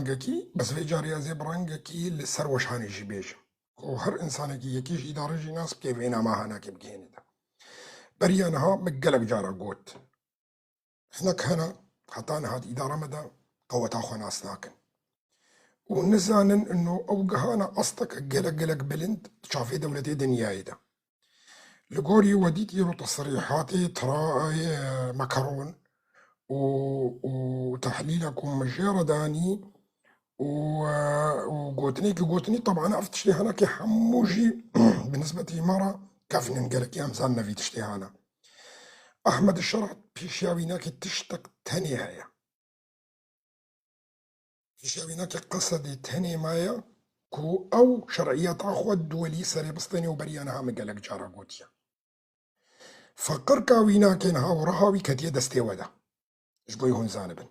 برانجكي بس في جاري زي برانجكي لسر وشاني جي بيجم وهر إنسانكي يكيش إدارجي ناس بكيفينا ما هناك بكيني ده بريانها مقلق جارة قوت هناك هنا حتى أنا هاد إدارة مدى قوة أخو ناس ناكن ونزانن إنه أوقها أنا أصدق قلق بلند شافي دولتي دنياي ده لقوري وديت يرو تصريحاتي ترى مكرون وتحليلكم مجيرة داني وقوتني طبعا افتشتي هنا كي حموجي بالنسبة لي مرة كافنين قالك يا مزالنا في تشتي هنا أحمد الشرع بيشاويناك تشتك تاني هيا بيشاويناك قصدي تاني مايا كو أو شرعيات أخوة الدولي سري بسطيني وبريانا هم قالك جارة قوتيا فقر كاويناك نها ورهاوي كتيا دستي ودا جبوي هون زانبن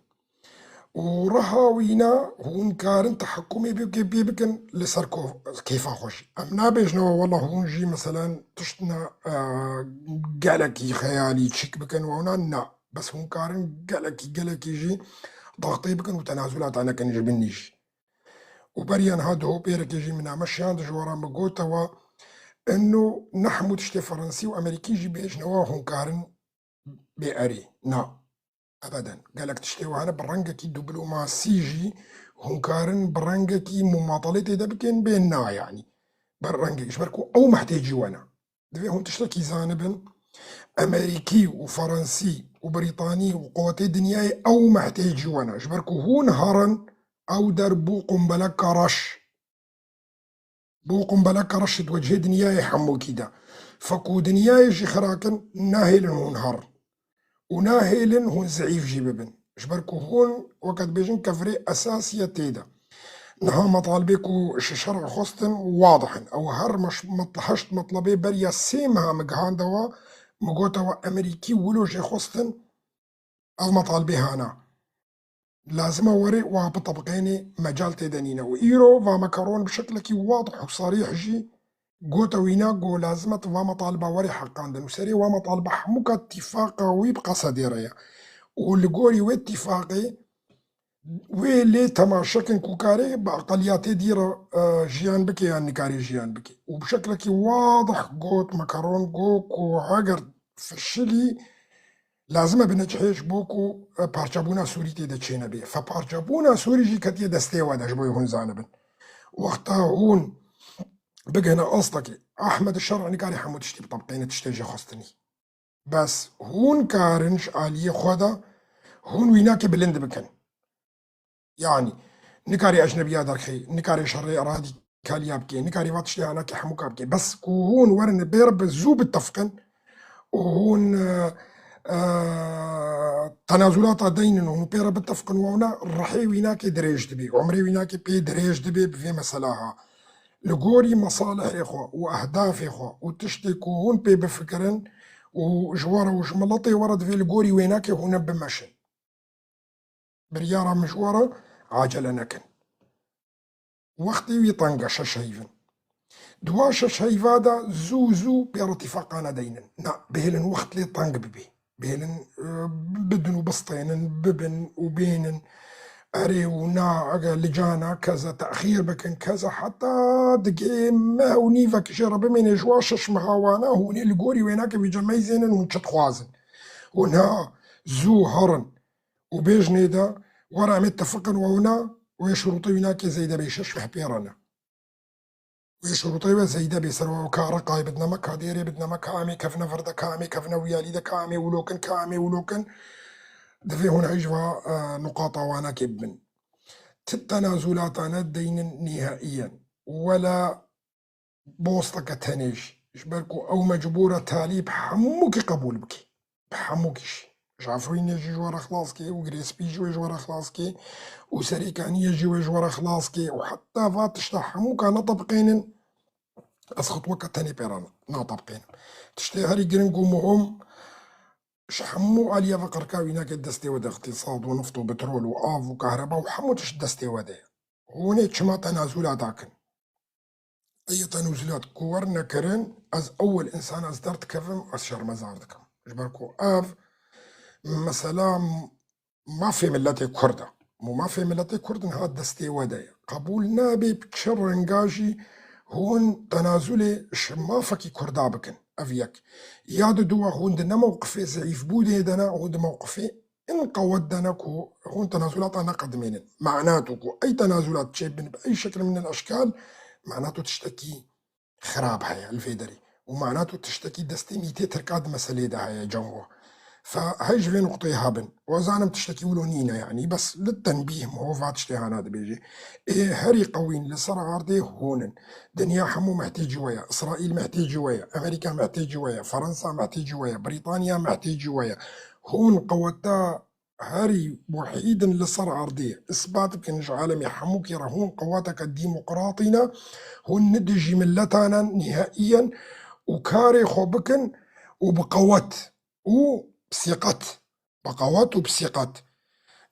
ورهاوينا هون كارن تحكمي بيبكن لسركو كيف خوش امنا بيجنو والله هون جي مثلا تشتنا قالكي خيالي تشك بكن وهنا بس هون كارن قالكي يجي ضغطي بكن وتنازلات انا كان يجبنيش وبريان هادو بيرك يجي من مشيان جوارا مقوتا انه نحمو تشتي فرنسي وامريكي يجي بيجنو هون كارن بيأري ابدا قالك تشتي وانا برنجكي دبلوماسيجي هنكارن برنجكي مماطلتي ده بكين بيننا يعني برنجك شبركو او محتاجي وانا دفي هون تشتكي زانبن امريكي وفرنسي وبريطاني وقوتي دنياي او محتاجي وانا شبركو هون هرن او در بو قنبلة كرش بو قنبلة كرش توجه دنياي حمو كده فكو دنياي جي خراكن ناهل هون هرن وناهيلن هون زعيف جيببن جبركو هون وقت بيجن كفري أساسية تيدا نها مطالبكو شرع خصتن واضحن أو هر مش مطلحشت مطلبي بريا سيمها مقهان دوا مقوتوا أمريكي ولو جي خصتن أو مطالبي هانا لازم وري وبطبقيني مجال تيدانينا وإيرو ومكرون بشكل كي واضح وصريح جي قوتا وينا قو لازمة ومطالبة وري حقان دن وسري ومطالبة حموكا اتفاقا ويبقى صديريا والقوري واتفاقي ويلي تماشكن كوكاري بأقلياتي دير جيان بكي يعني كاري جيان بكي وبشكل كي واضح قوت مكرون قوكو عقر فشلي لازم بنجحيش بوكو بارجابونا سوري تيدا تشينا بيه فبارجابونا سوري جي كتيا دستي وادا جبوي هون زانبن وقتها هون بقى هنا قصدك احمد الشرع نكاري حمود تشتي بطبقين تشتي خصتني بس هون كارنش آلية خدا هون ويناك بلند بكن يعني نكاري اجنبيا درخي نكاري شري ارادي كاليا بكي نكاري واتشتي انا كي حموكا بكي بس هون ورن بيرب زوب التفقن وهون تنازلات دين هون بيرب التفقن وهنا الرحي ويناك دريج دبي عمري ويناك بي دريج دبي بفي مسلاها لقوري مصالح إخوة وأهداف إخوة وتشتكوا هون بي بفكرن وجوارة وجملطي ورد في لقوري ويناك هنا بمشن بريارة مجوارة عاجلة نكن وقتي ويطنقى شايفن دوا شايفا دا زو بارتفاقنا دينن نا بهلن وقت لي طنق بهلن بدن وبسطين ببن وبينن أريونا لجانا كذا تأخير بكن كذا حتى دقي ما ونيفا كشرب من جواشش مهاوانا هوني القوري ويناك بجمعي زينن ونشت خوازن ونها زو هرن وبيجني دا ورا متفقن وهنا ويشرطي ويناك زيدا بيشش في حبيرنا ويشرطي زيدا بيسروا وكارقاي بدنا مكا ديري بدنا مكا عامي كفنا فردا كامي كفنا ويالي دا كامي ولوكن كامي ولوكن دفي هنا عجوا نقاط وانا كبن التنازلات أنا دين نهائيا ولا بوسطك تنيش إشبالكو أو مجبورة تالي بحموكي قبول بكي بحموكيش مش عفرين يجي جوارا خلاصكي وغريس بيجي جوارا خلاصكي وسريكان يجي جوارا خلاصكي وحتى فاتش تحموك أنا طبقين أسخط وقت تاني بيرانا نا طبقين تشتي هاري جرنقو مهم شحمو عليا فقر كاويناك الدستي ودا اقتصاد ونفط وبترول وآف وكهرباء وحمو تش الدستي ودا هوني تشما تنازلات داكن أي تنازلات كورنا كرن أز أول إنسان أصدرت كفم أشهر مزاردكم جبركو آف مثلا ما في ملتي كردة ما في ملتي كردن هاد دستي ودايا قبول نابي بتشر رنجاجي هون تنازلي ما فكي كردا بكن أفيك يادو دوا هون دنا موقفي زعيف بودي دنا هون دنا موقفي إن قوت دنا كو هون تنازلات أنا قدمين معناته كو أي تنازلات تشيبن بأي شكل من الأشكال معناته تشتكي خراب هيا الفيدري ومعناته تشتكي دستي ميتي تركاد مسألة ده هيا جنوه فهي جوي نقطة هابن وزعنا تشتكي ولونينا يعني بس للتنبيه ما هو فات اشتهانا بيجي إيه هري قوين لصرع عرضي هونن دنيا حمو محتاج ويا إسرائيل محتاج ويا أمريكا محتاج ويا فرنسا محتاج ويا بريطانيا محتاج ويا هون قوتا هاري وحيدا لصرع عرضي إثبات بكنج عالمي حموك يرهون قواتك الديمقراطينا هون ندجي ملتانا نهائيا وكاري خوبكن وبقوات وبثقة بقوات وبثقة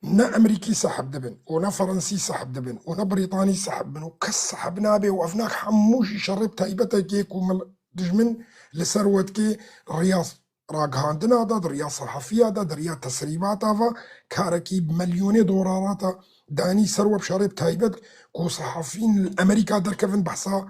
نا أمريكي سحب دبن ونا فرنسي سحب دبن ونا بريطاني سحب دبن وكس سحبنا به وأفناك حموشي شرب تايبتا كيك ومل دجمن لسروت كي رياض راق هاندنا دا رياض صحفية دا رياض تسريبات افا كاركي بمليوني دولارات داني سروة بشرب تايبت كو صحفيين الأمريكا در كفن بحصا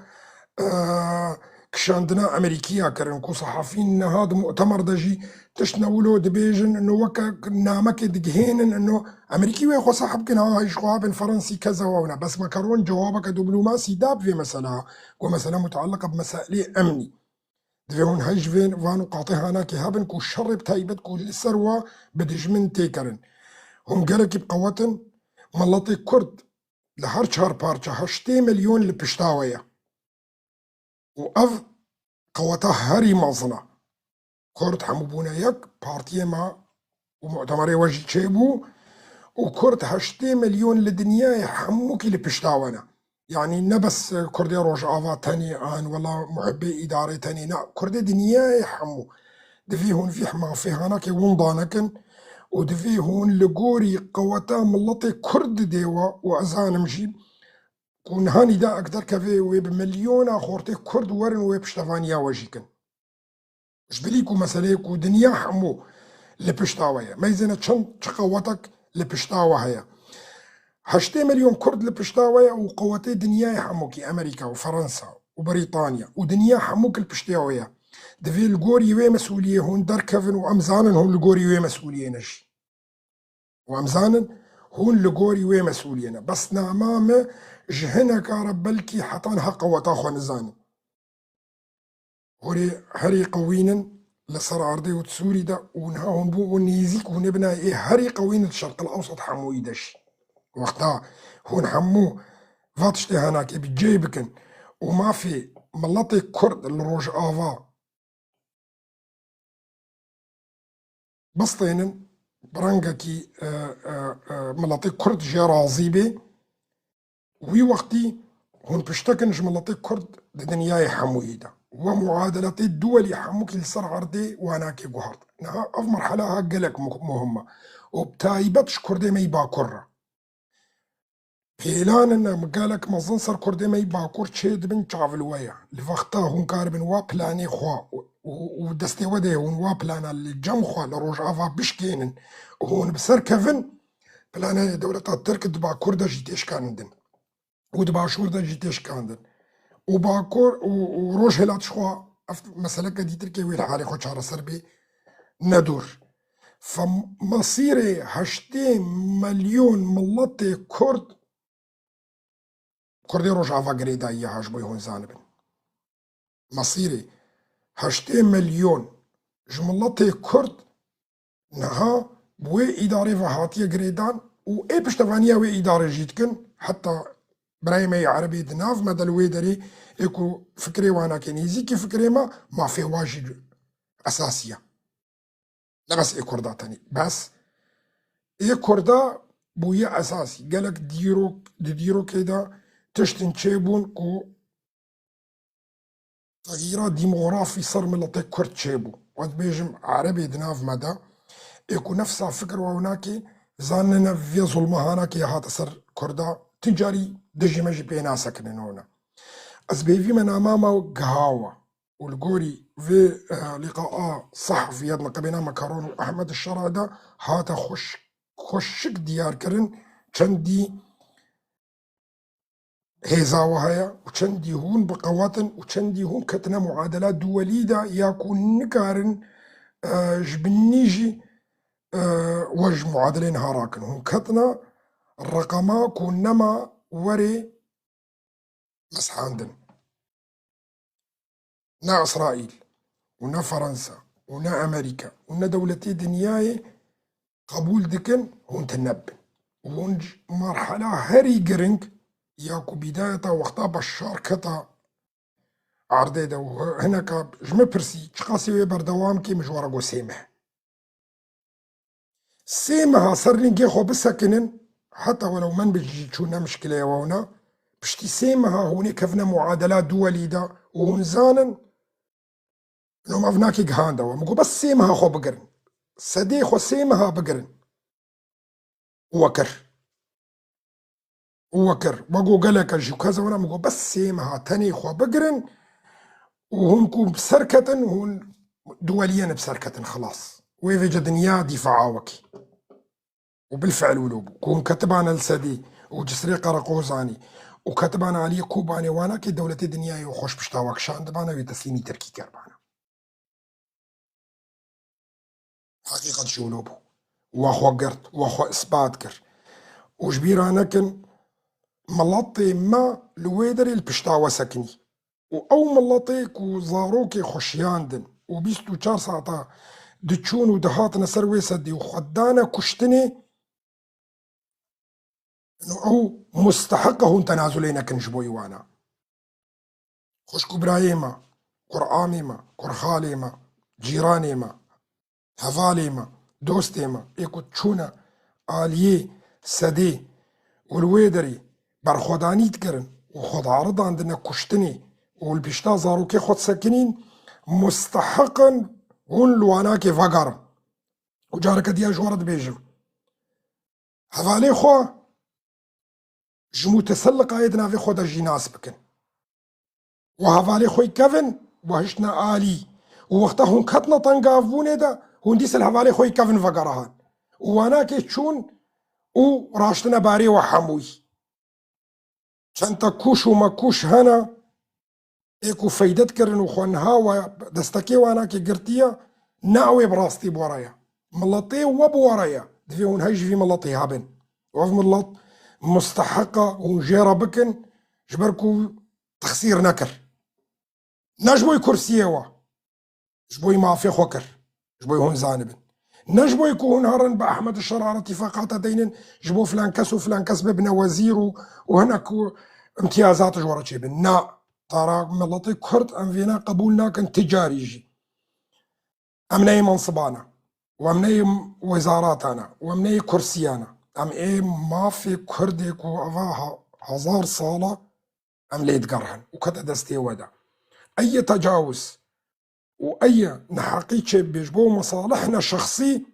كشاندنا أمريكية كرن كو صحفيين هذا مؤتمر دجي تشنولو دبيجن إنه وكا نامك دجهين إنه أمريكي ويخو صاحب كنا هاي شغاب فرنسي كذا ونا بس مكرون جوابك دبلوماسي داب في مسألة ومسألة متعلقة بمسائل أمني دفعون هجفين فانو قاطعها ناكي هابن كو شرب تايبت كو السروة بدجمن تيكرن هم قالك بقوة ملطي كرد لهر شهر بارشا 8 مليون لبشتاوية وأف قوتا هاري مازنا كرد حموبونا يك بارتيه ما ومؤتمري وجه تشيبو وكرد 8 مليون لدنيا حموكي لبشتاونا يعني نبس كردي روج آفا تاني آن ولا محبي إداري تاني نا كردي دنيا يحمو دفي هون في حما في هناك ونضانكن ودفي هون لقوري قوتا ملطي كرد ديوا وأزان مجيب كون هاني دا أقدر كفي ويب مليون خورتي كرد ورن ويب شتفانيا وجيكن جبليكو مساليكو دنيا حمو لبشتاوية ما يزينا قوتك لبشتاوة هيا 8 مليون كرد لبشتاوية وقوتي دنيا حموكي أمريكا وفرنسا وبريطانيا ودنيا حموك البشتاوية دفي الجوري وي مسؤولية هون دركفن وأمزانن هون الجوري وي مسؤولية نش وأمزانن هون الجوري وي مسؤولية بس نعمامة جهنا كاربلكي حطانها قوتا خونزاني هري قوينا لصر عرضي وتسوري دا ونهاهم بو ونيزيك ونبنا ايه هري قوينا الشرق الاوسط حمو يدش وقتها هون حمو فاتشتي هناك بجيبكن وما في ملطي كرد الروج افا بسطينن برانقكي ملطي كرد جرازي بي وي وقتي هون بشتكن ملطي كرد دنياي حمو يدا ومعادلة الدول يحموك لسر عرضي واناكي قهرد نها اف مرحلة قلق مهمة وبتايبتش كردي مي باكرة فيلان ان مقالك مظن سر كردي مي باكور تشيد بن شافلوية لفختا هون كاربن وابلاني خوا ودستي ودي هون وابلانا الجم خوا لروج افا بشكينن وهون بسر كفن بلانا دولة الترك دبا كردة جيتيش كاندن ودبا شوردة جيتيش كاندن وباكور وروج هلات شخوا مسألة دي تركي ويل حالي خو شهر سربي ندور فمصيري 8 مليون ملطي كردي روج افا قريدا اياها بوي هون زانبن مصيري 8 مليون جملطي كرد نها بوي إداري فهاتية قريدان و اي بشتفانيا وي إداري جيتكن حتى برايمي عربي دناف مدى الويدري ايكو فكري وانا كنيزي كي فكري ما في واجد أساسية لا بس اي كردا تاني بس اي كردا بويا أساسي قالك ديرو كده تشتن تشيبون كو تغييرات ديموغرافي صار من لطيك كرد تشيبو وانت بيجم عربي دناف مدى ايكو نفسها فكر وهناكي زاننا في ظلمة هناكي هات سر كردا تجاري دجي مجي بينا سكنين هنا أسبيفي من أمامه قهاوة والقوري في لقاء صحفي يدنا قبينا مكارون وأحمد الشرادة هاتا خشك ديار كرن چەندی هێزاوە هەیە و چەندی هون بقەوەتن و چەندی هون کەتنە معادلە دووەلیدا یاکو نکارن ji binî jî we ji muadilê niha rakin hûn ketina reqema ku nema werê meshandin ne İsraîl û ne Fransa û ne Amerîka û ne dewletê dinyayê qebûl dikin hûn tinebin û hûn ji merhela herî giring ya ku bîdayeta wexta Beşşar keta erdê de û hineka ji min pirsî çi qasî wê berdewam kê min ji we re got sê mehe. Sê meha ser rêngê xwe bisekinin heta welew min bijî çûne mişkileyê wewne piştî sê meha hûnê kevne muadela duwelî de û hûn zanin ev nakê gihandewe min got bes sê meha xwe bigirin sedê xwe sê meha bigirin û we kir û we kir we got geleke jî kezewne min got bes sê meha tenê xwe bigirin û hûn ku bi ser ketin hûn duweliyên bi ser ketin xilas wê vêce dinya dîfaa wekî وبالفعل ولوب كون كتبان السدي وجسري قرقوزاني وكتبان علي كوباني وانا كي دولة الدنيا وخوش بشتاوك شان دبانا وتسليمي تركي كربانا حقيقة شو ولوبو واخو قرت واخو اثبات كر وجبيرانا كن ملطي ما لويدري البشتاوة سكني او ملطي كو زاروكي خوشياندن وبيستو 4 ساعتا دچون ودهاتنا سروي سدي وخدانا كشتني او مستحقه هون تنازلين كنجبوي وانا خوش كبرايما قرآميما كرخاليما جيرانيما هفاليما دوستيما ايكو تشونا آليه سدي والويدري برخوداني تكرن وخد عرض عندنا كشتني والبشتا زاروكي خد سكنين مستحقا هون لواناكي فقر وجارك ديا جورد بيجم هفالي خو جمو تسلق ايدنا في خود جيناس بكن وهفالي خوي كفن وهشنا آلي ووقتا هون كتنا طنقافوني دا هون ديس الهفالي خوي كفن فقرهان وانا كي تشون و راشتنا باري وحموي چنتا كوش ومكوش هنا ايكو فايدت كرن وخوانها ودستكي وانا كي قرتيا ناوي براستي بورايا ملطي وبورايا دفي هون هيجي في ملطي هابن وف ملط مستحقة وجيرة بكن جبركو تخسير نكر نجبوي كرسيوا جبوي مافي خوكر جبوي هون زانبن نجبوي يكون هرن بأحمد الشرارة اتفاقات دين جبو فلان كس وفلان كس بابن وزير وهناك امتيازات جورا تشيبن نا ترى ملطي كرد ام فينا قبولنا كان تجاري يجي امني منصبانا وامني وزاراتنا وامني كرسيانا ام ايه ما في كردك وافاها 1000 صالة ام ليت قرهن وكذا دستي ودا اي تجاوز واي نحقيقة بيجبو مصالحنا الشخصي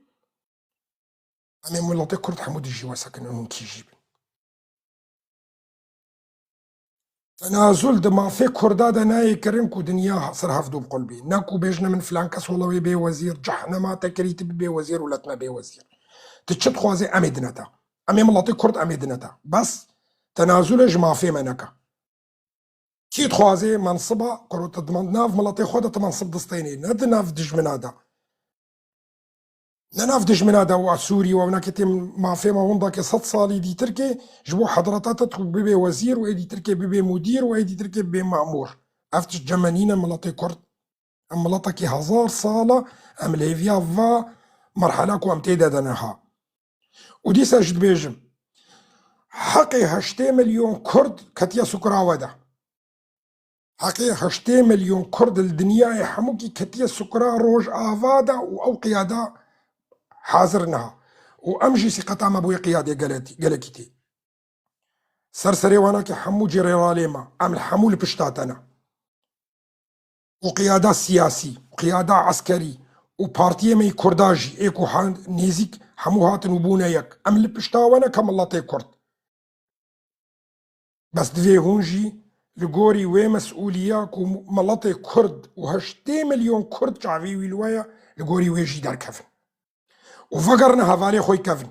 ام ملطي كرد حمود يجي وسكن انهم كيجيب تنازل دما في كردا دناي كرنكو دنيا صر هفدو بقلبي ناكو بيجنا من فلان كس والله بي وزير جحنا ما تكريت بي وزير ولتنا بي وزير تشت خوازي امدنتا امي ملطي كرد امدنتا بس تنازل جما في منكا كي تخوازي منصبه قروت تضمن ناف ملطي خودت منصب دستيني ندناف دجمنادا نناف دجمنادا وسوري وناكتي ما في ما ونضاك 6 صالي دي تركي جبو حضرتها تدخل ببي وزير وايدي تركي ببي مدير وايدي تركي ببي مأمور افتش جمانينا ملطي كرد ام ملطكي 1000 صالة ام ليفيا فا مرحلة كو ام تيدا دنها ودي ساجد بيجم حقي 8 مليون كرد كتيا سكرا ودا حقي 8 مليون كرد الدنيا يحموكي كتيا سكرا روج آفادا او قيادة حاضرنها وامجي ثقة ما بوي قيادة قالكيتي سرسري وانا كي حمو جيراليما ام الحمو لبشتاتنا وقيادة سياسي وقيادة عسكري وبارتيه مي كرداجي ايكو نيزيك حمو هاتن وبونايك ام لبشتاوانا كم الله تي كرد بس دفي هونجي لغوري وي مسؤولية كو ملطي كرد وهشتي مليون كرد شعبي ويلوايا لغوري ويجي دار كفن وفقرنا هفالي خوي كفن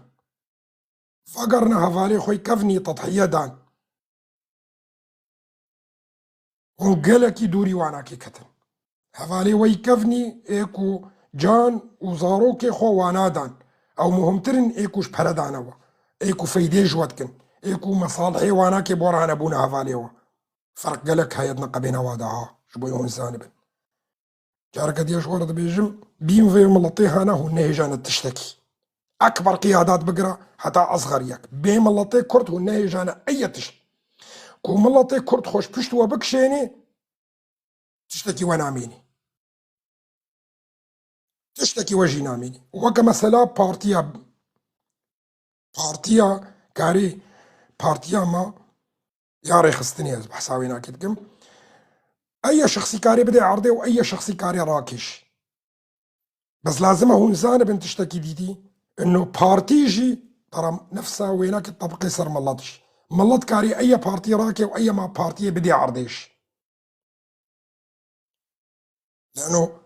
فقرنا هفالي خوي كفني تضحية دان ونقلكي دوري واناكي كتن هفالي وي كفني ايكو جان وزاروكي خو وانادان او مهمترن ايكوش بردانوا ايكو فيدي جواتكن ايكو مصالحي واناكي بورهان ابونا هفاليوا فرق قلك هايدنا قبينا واداها شبو يوم زانبن جارك ديش ورد بيجم بيم في ملطيها انا هو النهجانة تشتكي اكبر قيادات بقرا حتى اصغر ياك بيم ملطي كرت هو النهجانة اي تشتكي كو ملطي كرت خوش بشتوا بكشيني تشتكي وناميني تشتكي وجهي ناميني وكا مثلا بارتيا كاري بارتيا ما ياري خستني بحساوينا كتكم اي شخصي كاري بدي عرضي واي شخصي كاري راكش بس لازم هون زانب تشتكي ديتي انه بارتيجي ترى نفسها وينك الطبقه يصير ملطش ملط كاري اي بارتي راكي واي ما بارتي بدي عرضيش لانه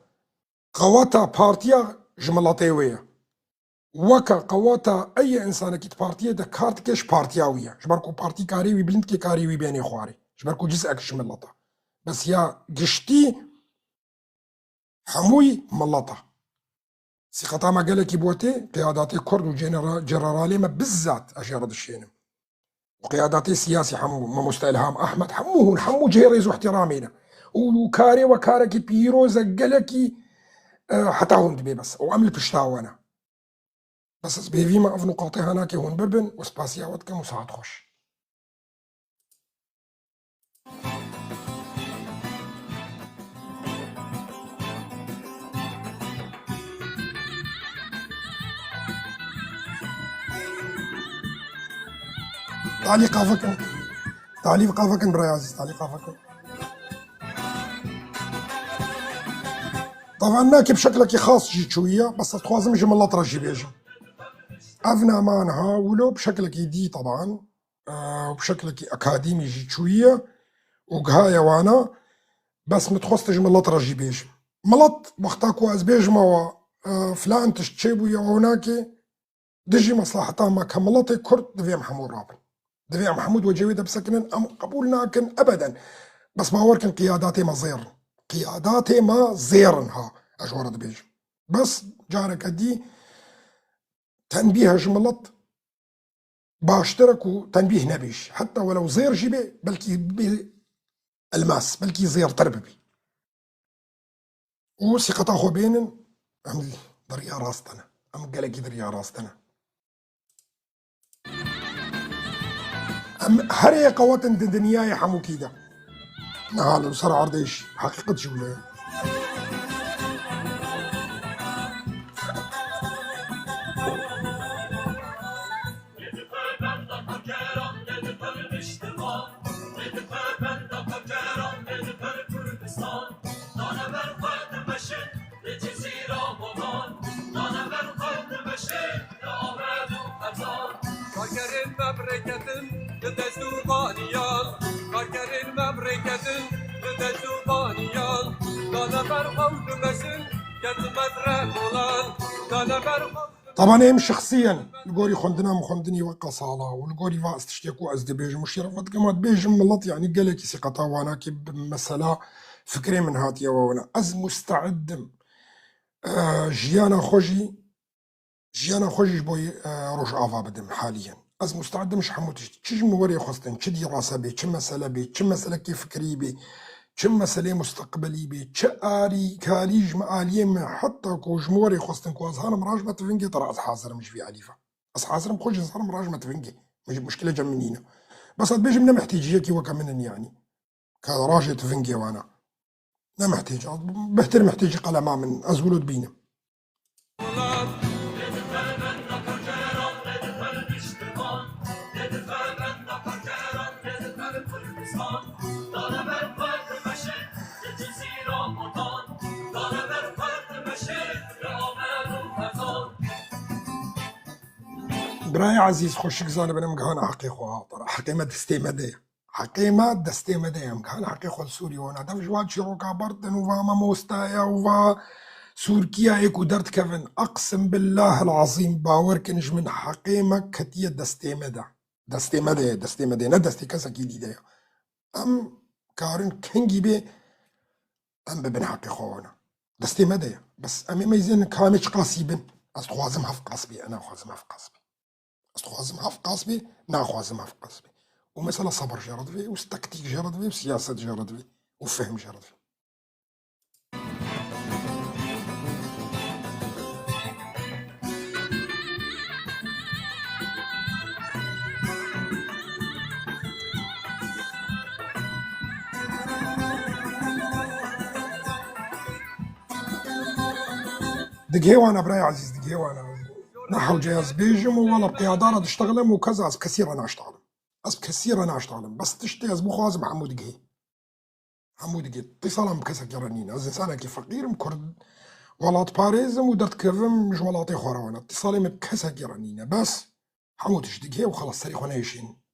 قواتا بارتيا جملطيويه وكا قواتا اي انسان كيت بارتي دا كارت كيش بارتياويه جبركو بارتي كاري وي بلند كي كاري وي بيني خواري جبركو جزءك شملطه بس يا قشتي حموي ملطه سيقطا ما قالك بوتي قياداتي كرد وجنرالي ما بالذات اشيرد الشينم وقياداتي سياسي حمو ما مستلهام احمد حموهن حمو جيريز واحترامينا وكاري وكاركي بيرو زقلكي حتى هون دبي بس وعمل بشتاوانا بس بيفي ما افنو قاطي هناك هون ببن وسباسيا ودك مساعد خوش تعليق فكن تعليق فكن براي عزيز تعليق فكن طبعا ناكي بشكلك خاص جي شوية بس تخوازم جي ملا ترجي بيجي افنا مانها ولو بشكلك دي طبعا وبشكلك اكاديمي جي شوية وقهايا وانا بس متخص جملة ترجي بيجي ملط وقتاكو از بيجما و فلان تشتشيبو يا هناك دجي مصلحة ما كملطي كرد دفيا محمود رابن دفيا محمود وجويدة بسكنن ام قبولنا كن ابدا بس ما وركن قياداتي ما زيرن قياداتي ما زيرن ها اجورد بيجي بس جارك دي تنبيه جملط باشترك وتنبيه نبيش حتى ولو زير جيبي بلكي الماس بلكي زير ترببي وثقة اخو بينن ام دريا راستنا ام قالك دريا راستنا ام هري قوات دنياي حمو كيدا نهالو صار عرضيش حقيقة جولة طبعا ايم شخصيا القوري خندنا مخندني وقصالة والقوري فاست تشتكو از دبيج مشيرفت كما دبيج ملط يعني قالك ثقة وانا كي بمسألة فكري من هاتيا وانا از مستعد جيانا خوجي بوي روش افا بدم حاليا از مستعد مش حموتش تشج موري خصتن تشدي راسا بي تش مسألة بي تش مسألة كيف فكري بي تش مسألة مستقبلي بي تش آري كاليج مآليم حتى كو جموري خصتن كو ازهار مراجمة تفنجي ترى از حاضر مش في عليفة از حاضر مخوج ازهار مراجمة تفنجي مش مشكلة جمنينا بس بيجي منا محتاجية كي وكمنن يعني كراجة تفنجي وانا لا محتاج بهتر محتاج قلما من ازولد بينا براي عزيز خوشك زانه بنم كهانا حقي خو طرا حقي ما دستي مدي حقي ما دستي مدي ام كهانا حقي خو سوري وانا دف جواد شروكا بردن وفا ما موستايا وفا سوركيا ايكو درت كفن اقسم بالله العظيم باوركنج من حقيمة كتية دستي مدى نا دستي كسا كي دي دايا ام كارن كنجي بي ام ببن حقي خوانا دستي مدى بس امي ميزين كامش قاسيبن استخوازم هف قاسبي انا خوازم هف قاسبي استخوازم هف قاسبي نا خوازم هف قاسبي ومثلا صبر جرد فيه وتكتيك جرد فيه وسياسة جرد فيه وفهم جرد فيه. دقيقة وانا براي عزيز دقيقة وانا نحو جهاز بيجم والله بقيادارة تشتغلم وكذا از كثير انا اشتغلم از كثير انا اشتغلم بس تشتي از بخوازم حمود دقيقة حمود دقيقة اتصالا بكسا جرانين از انسانا كي فقير مكرد ولات باريزم ودرت كفم مش ولاتي خوراوانا اتصالي مبكسا جرانين بس حمودش دقيقة وخلاص سريخ وانا يشين.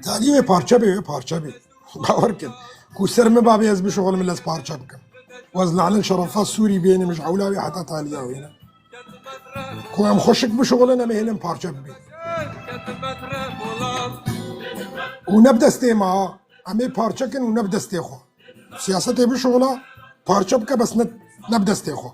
تعليمي بارشا بي باوركن كوسر مبابي از بشغل من لاس بارشا بكم وزن على شرفات سوري بيني مش عولاوي حتى تالياوي هنا كو ام خوشك بشغل انا مهلم بارشا بي ونبدا استيما امي بارشا كن ونبدا استيخو سياستي بشغله بارشا بك بس نبدا استيخو.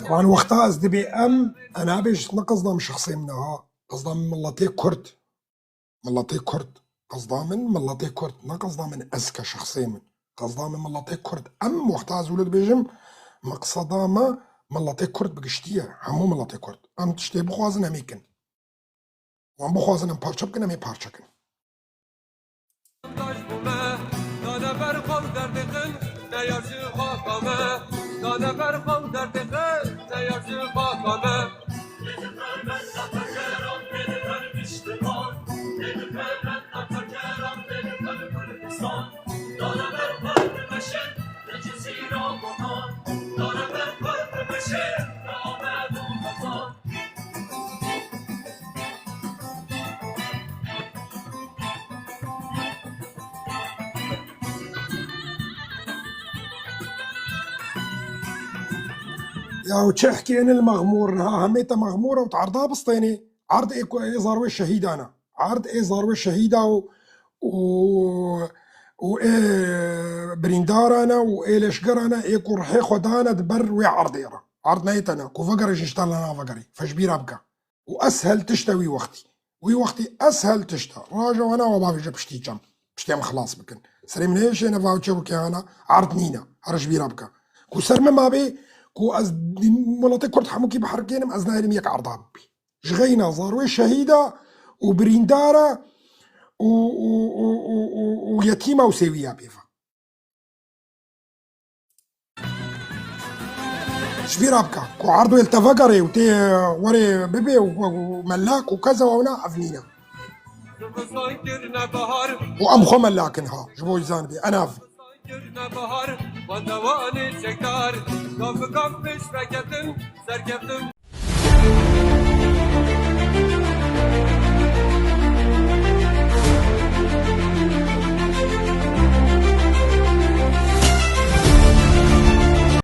طبعا وقتها از دبي ام انا بيش نقصدا من شخصي منها قصدا من ملتي كرد قصدا من ملتي كرد نقصدا من اذكى شخصي من قصدا من ملتي كرد ام وقتها از ولد بيجم مقصدا ما ملتي كرد بقشتيه همو ملتي كرد ام تشتي بخوازن اميكن وام بخوازن ام بارشبكن امي بارشكن يا وتحكي ان المغمور انها هميتها مغموره وتعرضها بسطيني عرض اي زاروي الشهيد انا عرض اي زاروي الشهيده و بريندار انا واي لشقر انا اي كرحي خدانا دبر وي عرضيرا عرض نايتنا كو فقري جشتال انا فقري فشبير ابقى واسهل تشتوي وقتي اسهل تشتا راجع وانا وبابي جاب شتي جنب شتي خلاص بكن سري من ايش انا فاوتشو انا عرض نينا هرشبير ابقى كو سرم ما بي كو از ملاتي كرت حموكي بحركين ازنا لم يك عرضها بي جغينا زاروي شهيده وبرينداره ويتيمه وسويه بيفا شبير ابكا كو عرضو التفقري وتي وري بيبي وملاك وكذا ونا افنينا وام خو ملاكنها جبو زانبي انا